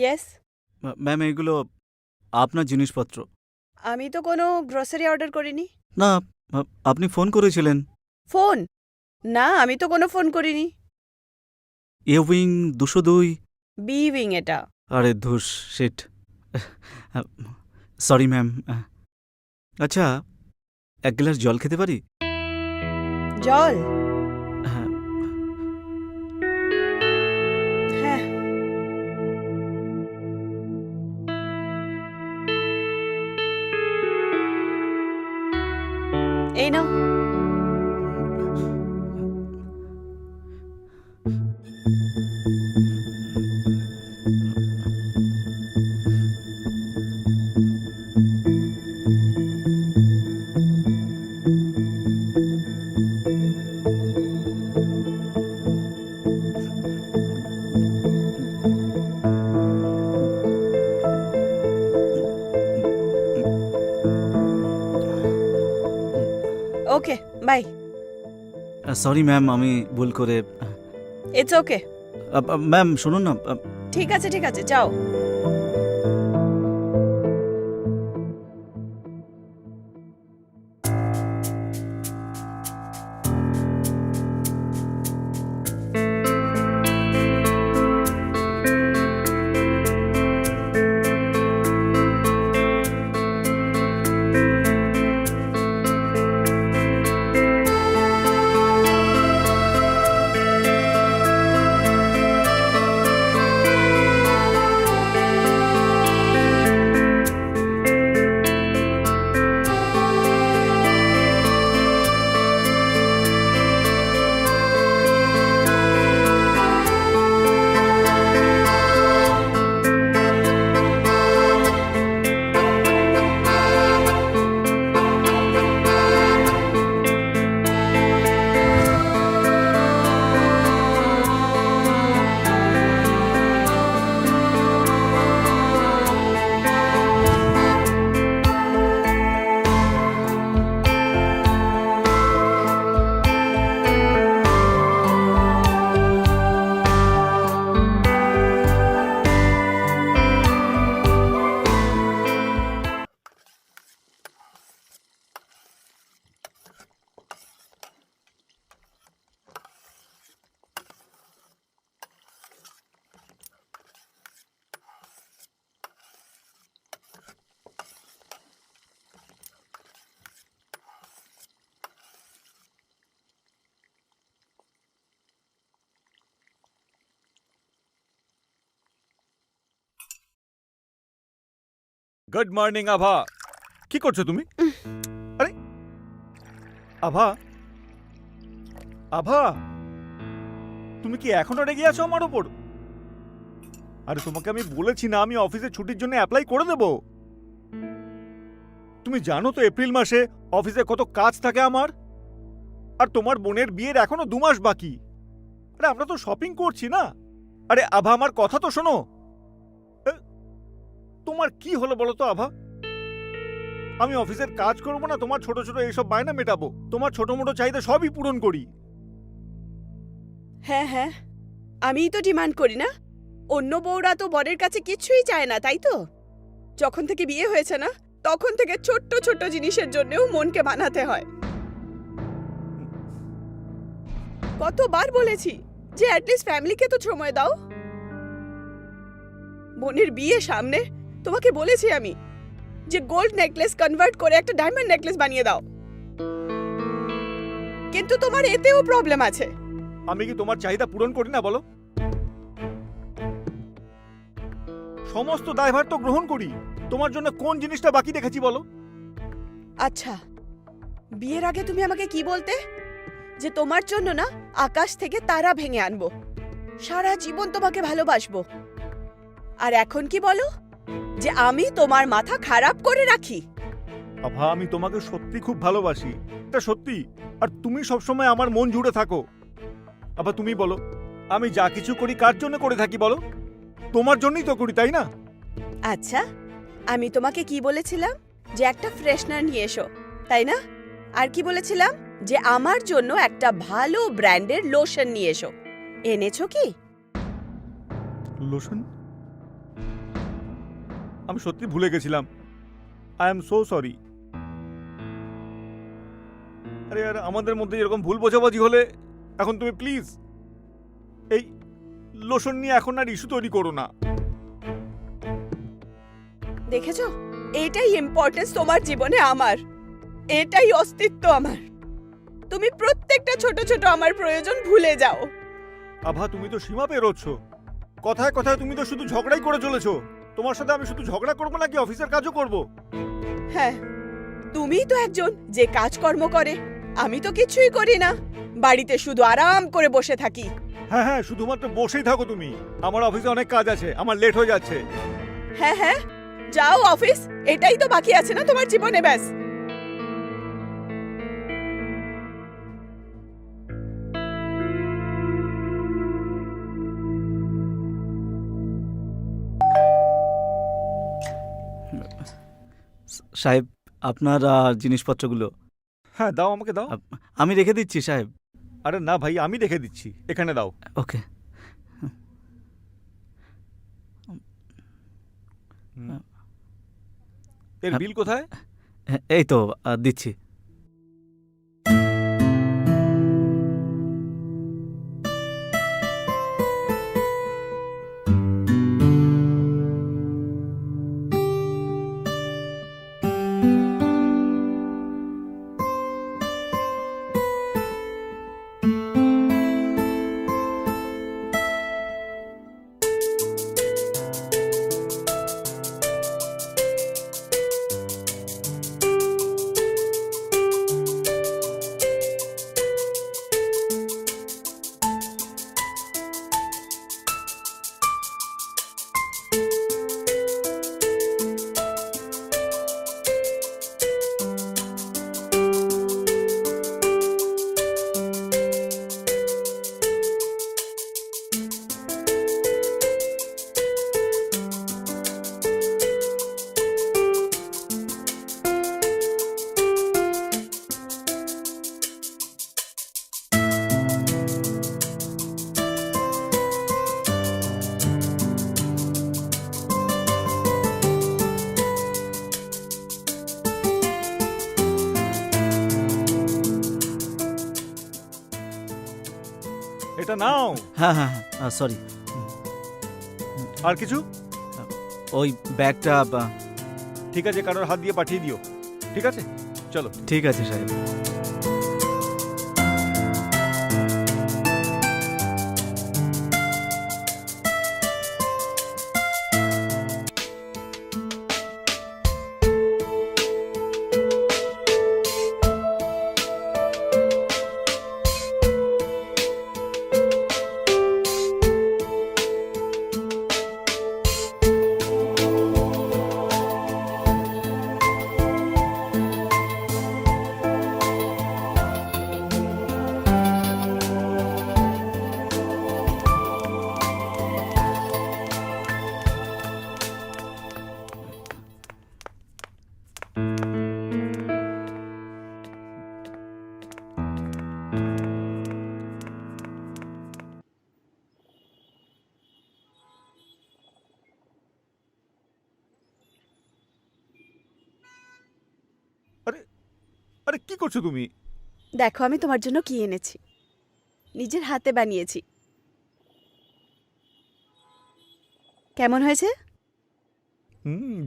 Yes. Ma'am এগুলো আপনার জিনিসপত্র। আমি তো কোনো গ্রোসারি অর্ডার করিনি। না, আপনি ফোন করেছিলেন। ফোন? না, আমি তো কোনো ফোন করিনি। এ উইং 202। বি উইং এটা। আরে ধুস, শিট। Sorry ma'am. আচ্ছা, এক গ্লাস জল খেতে পারি? জল? হ্যাঁ। হ্যাঁ। এই নাও। ওকে, বাই। সরি ম্যাম, আমি ভুল করে। It's okay. ম্যাম শুনুন না। ঠিক আছে, ঠিক আছে, যাও। গুড মর্নিং আভা। কি করছো তুমি? আরে আভা, আভা, তুমি কি এখনো রেগে আছো আমার উপর? আরে তোমাকে আমি বলেছি না আমি অফিসে ছুটির জন্য অ্যাপ্লাই করে দেব। তুমি জানো তো এপ্রিল মাসে অফিসে কত কাজ থাকে আমার, আর তোমার বোনের বিয়ের এখনো 2 মাস বাকি। আরে আমরা তো শপিং করছি না। আরে আভা, আমার কথা তো শোনো। তোমার কি হলো বলো তো আভা? আমি অফিসের কাজ করবো না, তোমার ছোট ছোট এইসব বায়না মেটাবো, তোমার ছোট মোটো চাহিদা সবই পূরণ করি। হ্যাঁ হ্যাঁ, আমিই তো ডিমান্ড করি না। অন্য বউরা তো বরের কাছে কিছুই চায় না, তাই তো? যখন থেকে বিয়ে হয়েছে না, তখন থেকে ছোট্ট ছোট্ট জিনিসের জন্যও মনকে বানাতে হয়। কতবার বলেছি যে অ্যাটলিস্ট ফ্যামিলিকে তো সময় দাও। বোনের বিয়ে সামনে, তোমাকে বলেছি আমি যে গোল্ড নেকলেস কনভার্ট করে একটা ডায়মন্ড নেকলেস বানিয়ে দাও, কিন্তু তোমার এতেও প্রবলেম আছে। আমি কি তোমার চাহিদা পূরণ করি না বলো? সমস্ত দায়ভার তো গ্রহণ করি। তোমার জন্য কোন জিনিসটা বাকি রেখেছি বলো? আচ্ছা, বিয়ের আগে তুমি আমাকে কি বলতে? যে তোমার জন্য না আকাশ থেকে তারা ভেঙে আনবো, সারা জীবন তোমাকে ভালোবাসবো। আর এখন কি বলো? যে আমি তোমার মাথা খারাপ করে রাখি। আভা, আমি তোমাকে সত্যি খুব ভালোবাসি, এটা সত্যি। আর তুমি সবসময় আমার মন জুড়ে থাকো। আভা তুমি বলো, আমি যা কিছু করি কার জন্য করে থাকি বলো? তোমার জন্যই তো করি, তাই না? আচ্ছা, আমি তোমাকে কি বলেছিলাম? যে একটা ফ্রেশনার নিয়ে এসো, তাই না? আর কি বলেছিলাম? যে আমার জন্য একটা ভালো ব্র্যান্ডের লোশন নিয়ে এসো। এনেছো কি? লোশন? আমি সত্যি ভুলে গেছিলাম। I am so sorry. আরে আর আমাদের মধ্যে এরকম ভুল বোঝাবুঝি হলে এখন তুমি প্লিজ এই লোশন নিয়ে এখন আর ইস্যু তৈরি করো না। দেখেছো, এটাই ইম্পর্টেন্স তোমার জীবনে আমার, এটাই অস্তিত্ব আমার। তুমি প্রত্যেকটা ছোট ছোট আমার প্রয়োজন ভুলে যাও। আভা, তুমি তো সীমা পেরোচ্ছ। কথায় কথায় তুমি তো শুধু ঝগড়াই করে চলেছো। তোমার সাথে আমি শুধু ঝগড়া করবো নাকি অফিসের কাজও করব? হ্যাঁ, তুমিই তো একজন যে কাজকর্ম করে, আমি তো কিছুই করি না, বাড়িতে শুধু আরাম করে বসে থাকি। হ্যাঁ হ্যাঁ, শুধুমাত্র বসেই থাকো তুমি। আমার অফিসে অনেক কাজ আছে, আমার লেট হয়ে যাচ্ছে। হ্যাঁ হ্যাঁ, যাও অফিস, এটাই তো বাকি আছে না তোমার জীবনে, ব্যাস। সাহেব, আপনার জিনিসপত্রগুলো হ্যাঁ দাও, আমাকে দাও। আমি রেখে দিচ্ছি সাহেব। আরে না ভাই, আমি রেখে দিচ্ছি, এখানে দাও। ওকে। এর বিল কোথায়? এই তো দিচ্ছি। এটা নাও। হ্যাঁ হ্যাঁ হ্যাঁ, সরি। আর কিছু? ওই ব্যাগটা ঠিক আছে, কারোর হাত দিয়ে পাঠিয়ে দিও। ঠিক আছে, চলো। ঠিক আছে সাহেব। আরে আরে, কি করছো তুমি? দেখো, আমি তোমার জন্য কি এনেছি, নিজের হাতে বানিয়েছি। কেমন হয়েছে? হুম,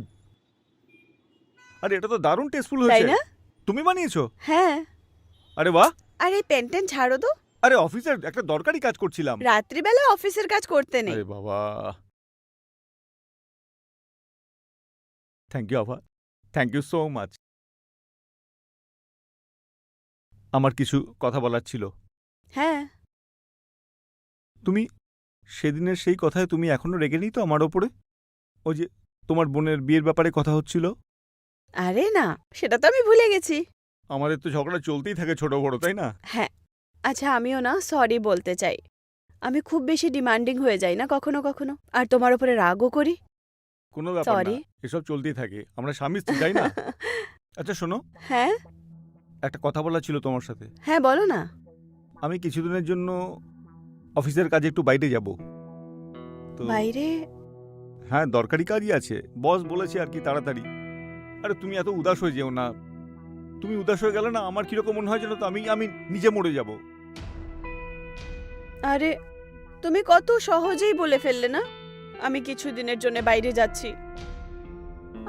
আরে এটা তো দারুণ টেস্টফুল তাই হয়েছে। না? তুমি বানিয়েছো? হ্যাঁ। আরে বাহ। আর এই পেন ছাড়ো তো, আরে অফিসের একটা দরকারি কাজ করছিলাম। রাত্রিবেলা অফিসের কাজ করতে নেই। আরে বাবা, থ্যাংক ইউ আভা, থ্যাংক ইউ সো মাচ। আমার কিছু কথা বলার ছিল। হ্যাঁ। তুমি সেদিনের সেই কথায় তুমি এখনো রেগে নেই তো আমার ওপরে? ওই যে তোমার বোনের বিয়ের ব্যাপারে কথা হচ্ছিল। আরে না, সেটা তো আমি ভুলে গেছি। আমাদের তো ঝগড়া চলতেই থাকে ছোট বড়, তাই না? হ্যাঁ, আচ্ছা, আমিও না সরি বলতে চাই। আমি খুব বেশি ডিমান্ডিং হয়ে যাই না কখনো কখনো, আর তোমার উপরে রাগও করি। কোনো ব্যাপার না, সরি। এসব চলতেই থাকে, আমরা স্বামী স্ত্রী, তাই না? আচ্ছা শোনো, হ্যাঁ একটা কথা বলার ছিল তোমার সাথে। হ্যাঁ, বলো না। আমি কিছুদিনের জন্য অফিসের কাজে একটু বাইরে যাব তো। বাইরে? হ্যাঁ, দরকারি কাজই আছে, বস বলেছে আর কি তাড়াতাড়ি। আরে তুমি এত উদাস হয়ে যেও না। তুমি উদাস হয়ে গেলে না আমার কিরকম মনে হয় জানো তো, আমি আমি নিজে মরে যাব। আরে তুমি কত সহজেই বলে ফেললে না আমি কিছুদিনের জন্য বাইরে যাচ্ছি।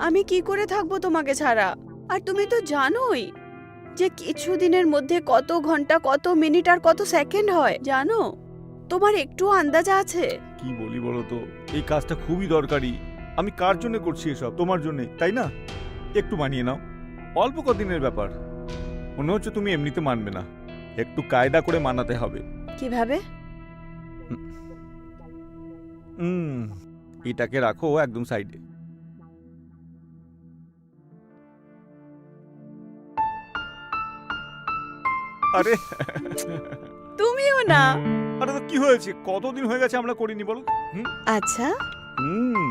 আমি কি করে থাকবো তোমাকে ছাড়া? আর তুমি তো জানোই যে কিছুদিনের মধ্যে কত ঘন্টা, কত মিনিট আর কত সেকেন্ড হয়, জানো? তোমার একটু আন্দাজা আছে? কি বলি বলো তো, এই কাজটা খুবই দরকারি। আমি কার জন্য করছি এসব? তোমার জন্য, তাই না? একটু মানিয়ে নাও, অল্প কদিনের ব্যাপার। মনে হচ্ছে তুমি এমনিতে মানবে না, একটু কায়দা করে মানাতে হবে। কিভাবে? এটাকে রাখো একদম সাইডে। আরে তুমিও না। আরে তো কি হয়েছে, কতদিন হয়ে গেছে আমরা করিনি বলো। আচ্ছা, হুম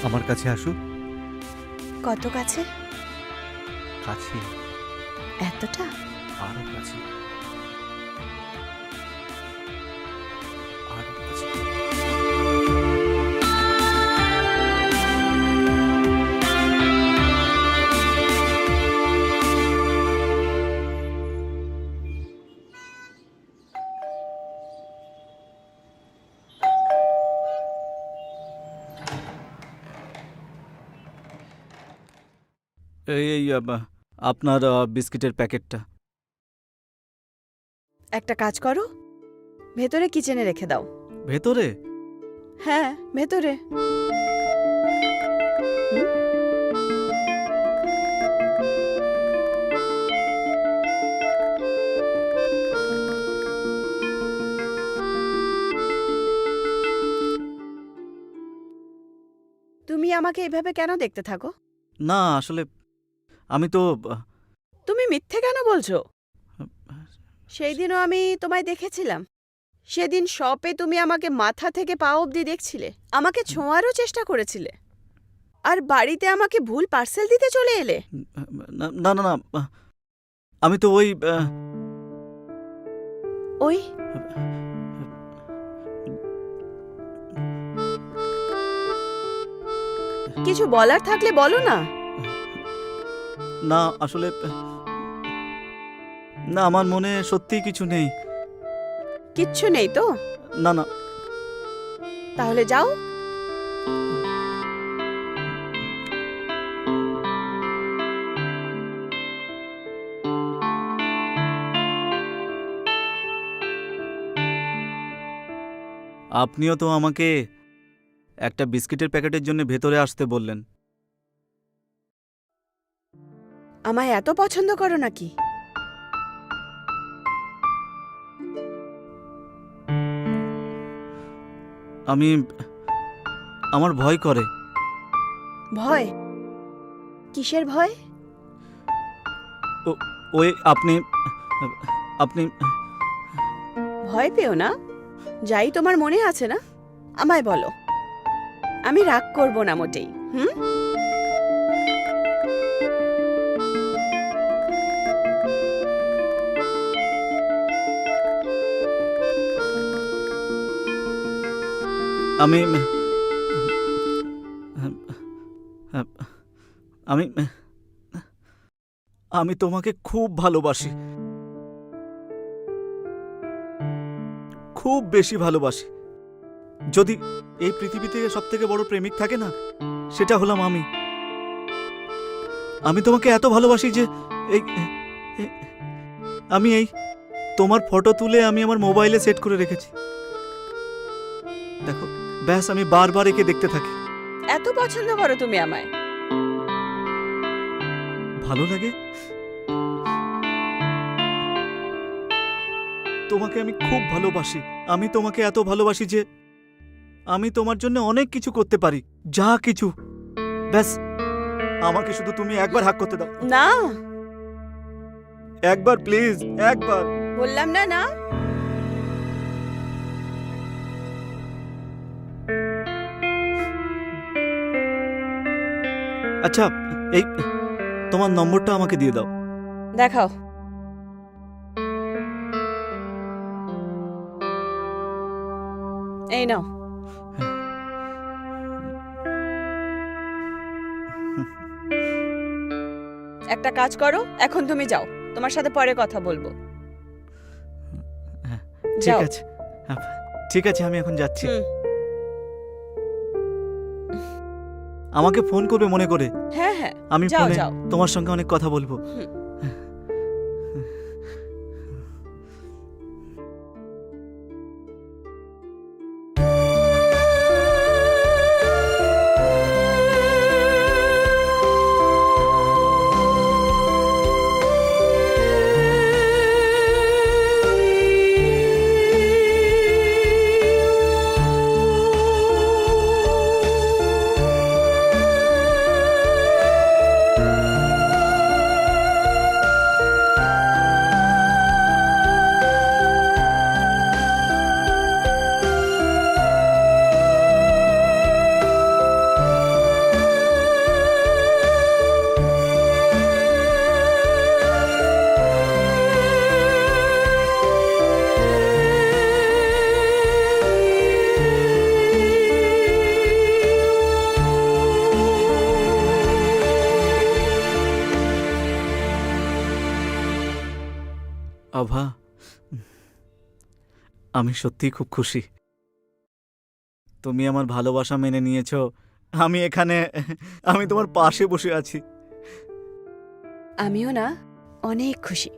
আমার কাছে আসো। কত কাছে? কাছে, এতটা? আরো কাছে, আরো কাছে। এই আপনার বিস্কিটের প্যাকেটটা। একটা কাজ করো, ভেতরে কিচেনে রেখে দাও। ভেতরে? হ্যাঁ, ভেতরে। তুমি আমাকে এভাবে কেন দেখতে থাকো? না আসলে আমি তো তুমি মিথ্যে কেন বলছো? সেই দিনও আমি তোমায় দেখেছিলাম। সেদিন শপে তুমি আমাকে মাথা থেকে পা অবধি দেখছিলে, আমাকে ছোঁয়ারও চেষ্টা করেছিলে, আর বাড়িতে আমাকে ভুল পার্সেল দিতে চলে এলে। না না না না, আমি তো ওই ওই কিছু বলার থাকলে বলো না। না আসলে না, আমার মনে সত্যিই কিছু নেই। কিচ্ছু নেই তো? না না। তাহলে যাও। আপনিও তো আমাকে একটা বিস্কিটের প্যাকেটের জন্য ভেতরে আসতে বললেন। আমায় এত পছন্দ করো নাকি? আমার ভয় করে। ভয়? কিসের ভয়? ওই আপনি আপনি ভয় পেও না, যাই তোমার মনে আছে না আমায় বলো, আমি রাগ করব না মোটেই। আমি আমি আমি তোমাকে খুব ভালোবাসি, খুব বেশি ভালোবাসি। যদি এই পৃথিবীতে সবথেকে বড় প্রেমিক থাকে না, সেটা হলাম আমি। আমি তোমাকে এত ভালোবাসি যে এই আমি তোমার ফটো তুলে আমি আমার মোবাইলে সেট করে রেখেছি। দেখো ব্যাস আমি বারবার একে দেখতে থাকি। এত পছন্দ করো তুমি আমায়? ভালো লাগে। তোমাকে আমি খুব ভালোবাসি। আমি তোমাকে এত ভালোবাসি যে আমি তোমার জন্য অনেক কিছু করতে পারি, যা কিছু। ব্যাস আমাকে শুধু তুমি একবার হাক করতে দাও। না, একবার প্লিজ, একবার। বললাম না না। আচ্ছা এই তোমার নম্বরটা আমাকে দিয়ে দাও। দেখাও। এই নাও। একটা কাজ করো, এখন তুমি যাও, তোমার সাথে পরে কথা বলবো। ঠিক যাও। আছে, ঠিক আছে, আমি এখন যাচ্ছি। হুম। আমাকে ফোন করবে মনে করে। হ্যাঁ হ্যাঁ, আমি যাও, ফোনে যাও। তোমার সঙ্গে অনেক কথা বলবো। হুম। আভা, আমি সত্যিই খুব খুশি। তুমি আমার ভালোবাসা মেনে নিয়েছো। আমি এখানে, আমি তোমার পাশে বসে আছি। আমিও না অনেক খুশি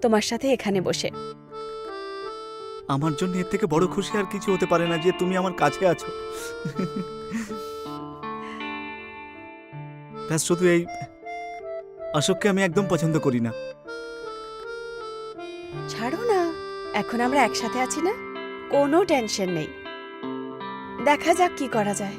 তোমার সাথে এখানে বসে। আমার জন্য এর থেকে বড় খুশি আর কিছু হতে পারে না যে তুমি আমার কাছে আছো। ব্যাস শুধু এই অশোককে আমি একদম পছন্দ করি না। ছাড়ো না, এখন আমরা একসাথে আছি না, কোনো টেনশন নেই। দেখা যাক কি করা যায়।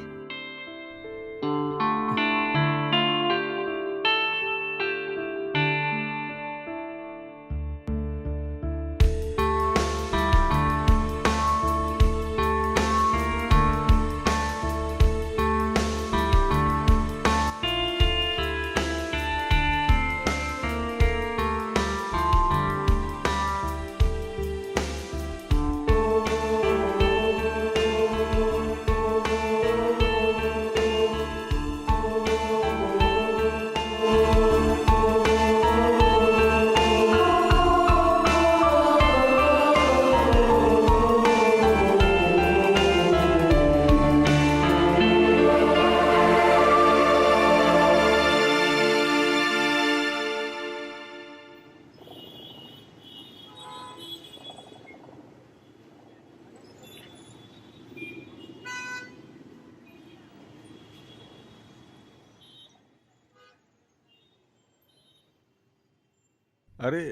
আরে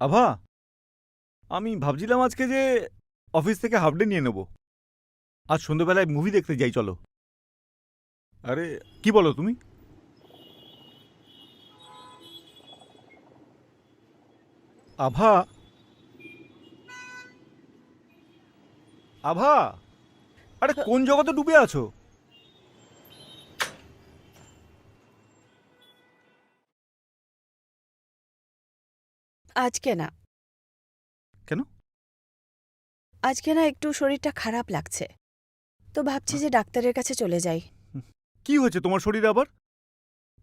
আভা, আমি ভাবছিলাম আজকে যে অফিস থেকে হাফ ডে নিয়ে নেব, আজ সন্ধ্যেবেলায় মুভি দেখতে যাই, চলো। আরে কি বলো তুমি? আভা, আভা, আরে কোন জগতে ডুবে আছো? আজকে না। কেন? আজকে না একটু শরীরটা খারাপ লাগছে, তো ভাবছি যে ডাক্তারের কাছে চলে যাই। কি হয়েছে তোমার শরীরে আবার?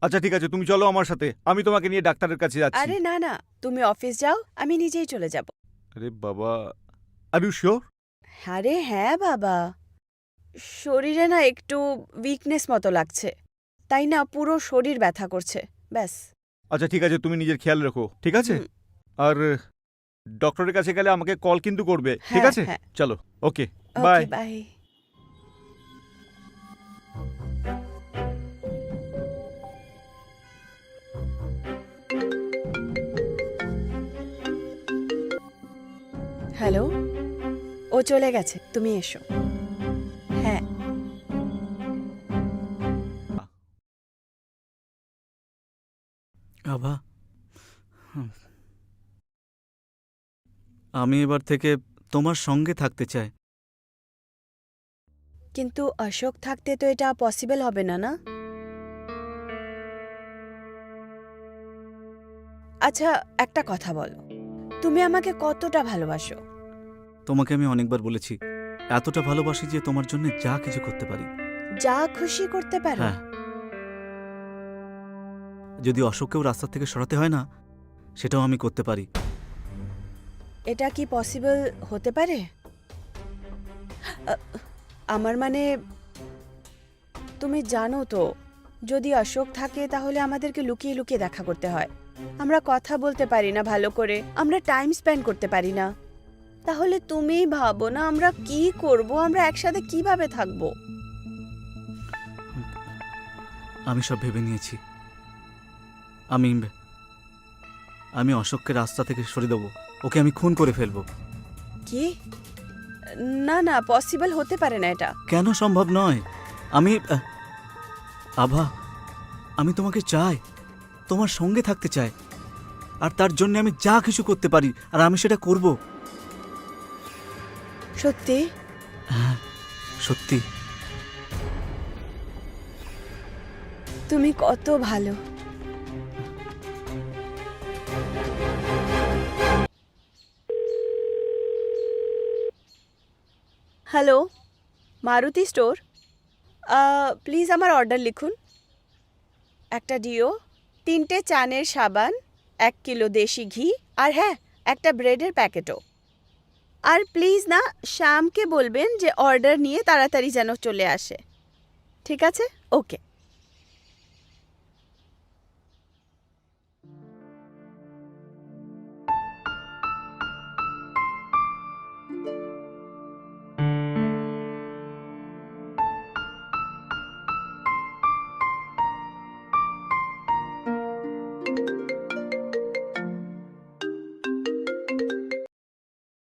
আচ্ছা ঠিক আছে, তুমি চলো আমার সাথে, আমি তোমাকে নিয়ে ডাক্তারের কাছে যাচ্ছি। আরে না না, তুমি অফিস যাও, আমি নিজেই চলে যাব। আরে বাবা, আর ইউ শিওর? আরে হ্যাঁ বাবা, শরীরে না একটু উইকনেস মতো লাগছে, তাই না পুরো শরীর ব্যথা করছে। ব্যাস। আচ্ছা ঠিক আছে, তুমি নিজের খেয়াল রাখো, ঠিক আছে? হুম। আর ডক্টরের কাছে গেলে আমাকে কল কিন্তু করবে, ঠিক হ্যাঁ, আছে? হ্যাঁ। চলো, okay, bye. Okay, bye. Hello, ও চলে গেছে, তুমি এসো। হ্যাঁ। আভা, আমি এবার থেকে তোমার সঙ্গে থাকতে চাই। কিন্তু অশোক থাকতে তো এটা পসিবল হবে না, না? আচ্ছা, একটা কথা বলো, তুমি আমাকে কতটা ভালোবাসো? তোমাকে আমি অনেকবার বলেছি, এতটা ভালোবাসি যে তোমার জন্য যা কিছু করতে পারি। যা খুশি করতে পারো? হ্যাঁ, যদি অশোককেও রাস্তা থেকে সরাতে হয় না, সেটাও আমি করতে পারি। এটা কি পসিবল হতে পারে? আমার মানে, তুমি জানো তো, যদি অশোক থাকে তাহলে আমাদেরকে লুকিয়ে লুকিয়ে দেখা করতে হয়। আমরা কথা বলতে পারি না ভালো করে, আমরা টাইম স্পেন্ড করতে পারি না। তাহলে তুমিই ভাবো না, আমরা কি করব, আমরা একসাথে কিভাবে থাকবো? আমি সব ভেবে নিয়েছি। আমি অশোককে রাস্তা থেকে সরিয়ে দেবো, ওকে আমি খুন করে ফেলবো। কি? না না, পসিবল হতে পারে না এটা। কেন সম্ভব নয়? আমি আভা, আমি তোমাকে চাই, তোমার সঙ্গে থাকতে চাই, আর তার জন্য আমি যা কিছু করতে পারি, আর আমি সেটা করব। সত্যি? হ্যাঁ, সত্যি। তুমি কত ভালো। Hello, Maruti store. প্লিজ আমার অর্ডার লিখুন। একটা ডিও, 3টে চানের সাবান, 1 কিলো দেশি ঘি, আর হ্যাঁ, একটা ব্রেডের প্যাকেটও। আর প্লিজ না, শ্যামকে বলবেন যে অর্ডার নিয়ে তাড়াতাড়ি যেন চলে আসে। ঠিক আছে? ওকে।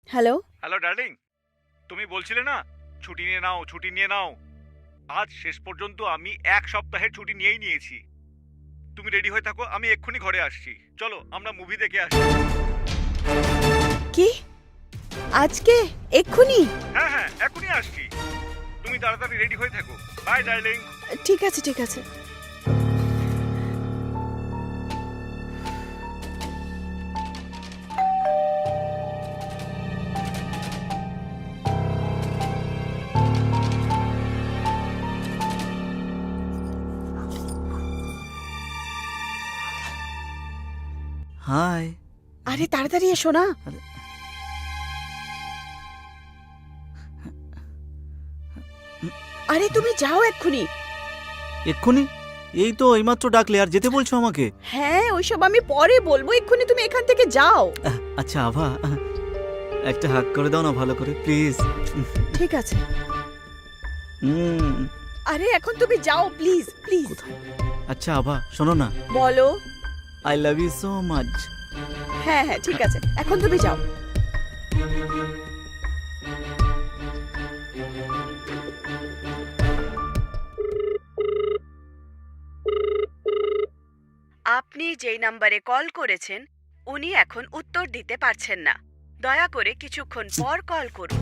হ্যালো। হ্যালো ডার্লিং, তুমি বলছিলে না ছুটি নিয়ে নাও, ছুটি নিয়ে নাও। আজ শেষ পর্যন্ত আমি 1 সপ্তাহের ছুটি নিয়েই নিয়েছি। তুমি রেডি হয়ে থাকো, আমি এক্ষুনি ঘরে আসছি। চলো আমরা মুভি দেখে আসি। কি? আজকে? এক্ষুনি? হ্যাঁ হ্যাঁ, এখনই আসছি। তুমি তাড়াতাড়ি রেডি হয়ে থাকো। Bye darling. ঠিক আছে, ঠিক আছে। হাই। আরে তাড়াতাড়ি এসো না। আরে তুমি যাও এক্ষুনি। এক্ষুনি? এই তো এইমাত্র ডাকলে, আর যেতে বলছো আমাকে? হ্যাঁ, ওইসব আমি পরে বলবো, এক্ষুনি তুমি এখান থেকে যাও। আচ্ছা আভা, একটা হাগ করে দাও না ভালো করে, প্লিজ। ঠিক আছে। আরে এখন তুমি যাও, প্লিজ প্লিজ। আচ্ছা আভা, শোনো না, বলো। I love you so much. হ্যাঁ হ্যাঁ, ঠিক আছে, এখন তুমি যাও। আপনি যেই নম্বরে কল করেছেন উনি এখন উত্তর দিতে পারছেন না। দয়া করে কিছুক্ষণ পর কল করুন।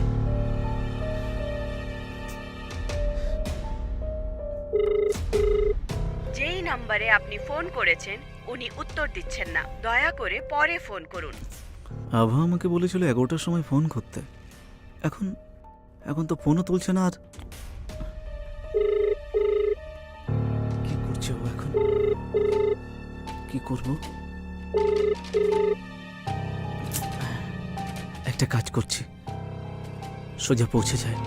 যেই নম্বরে আপনি ফোন করেছেন উনি উত্তর দিচ্ছেন না। দয়া করে পরে ফোন করুন। আভা আমাকে বলেছিল 11টার সময় ফোন করতে। এখন এখন তো ফোনও তুলছে না। আর কি করছে ও এখন? কি করব? একটা কাজ করছি, সোজা পৌঁছে যায়।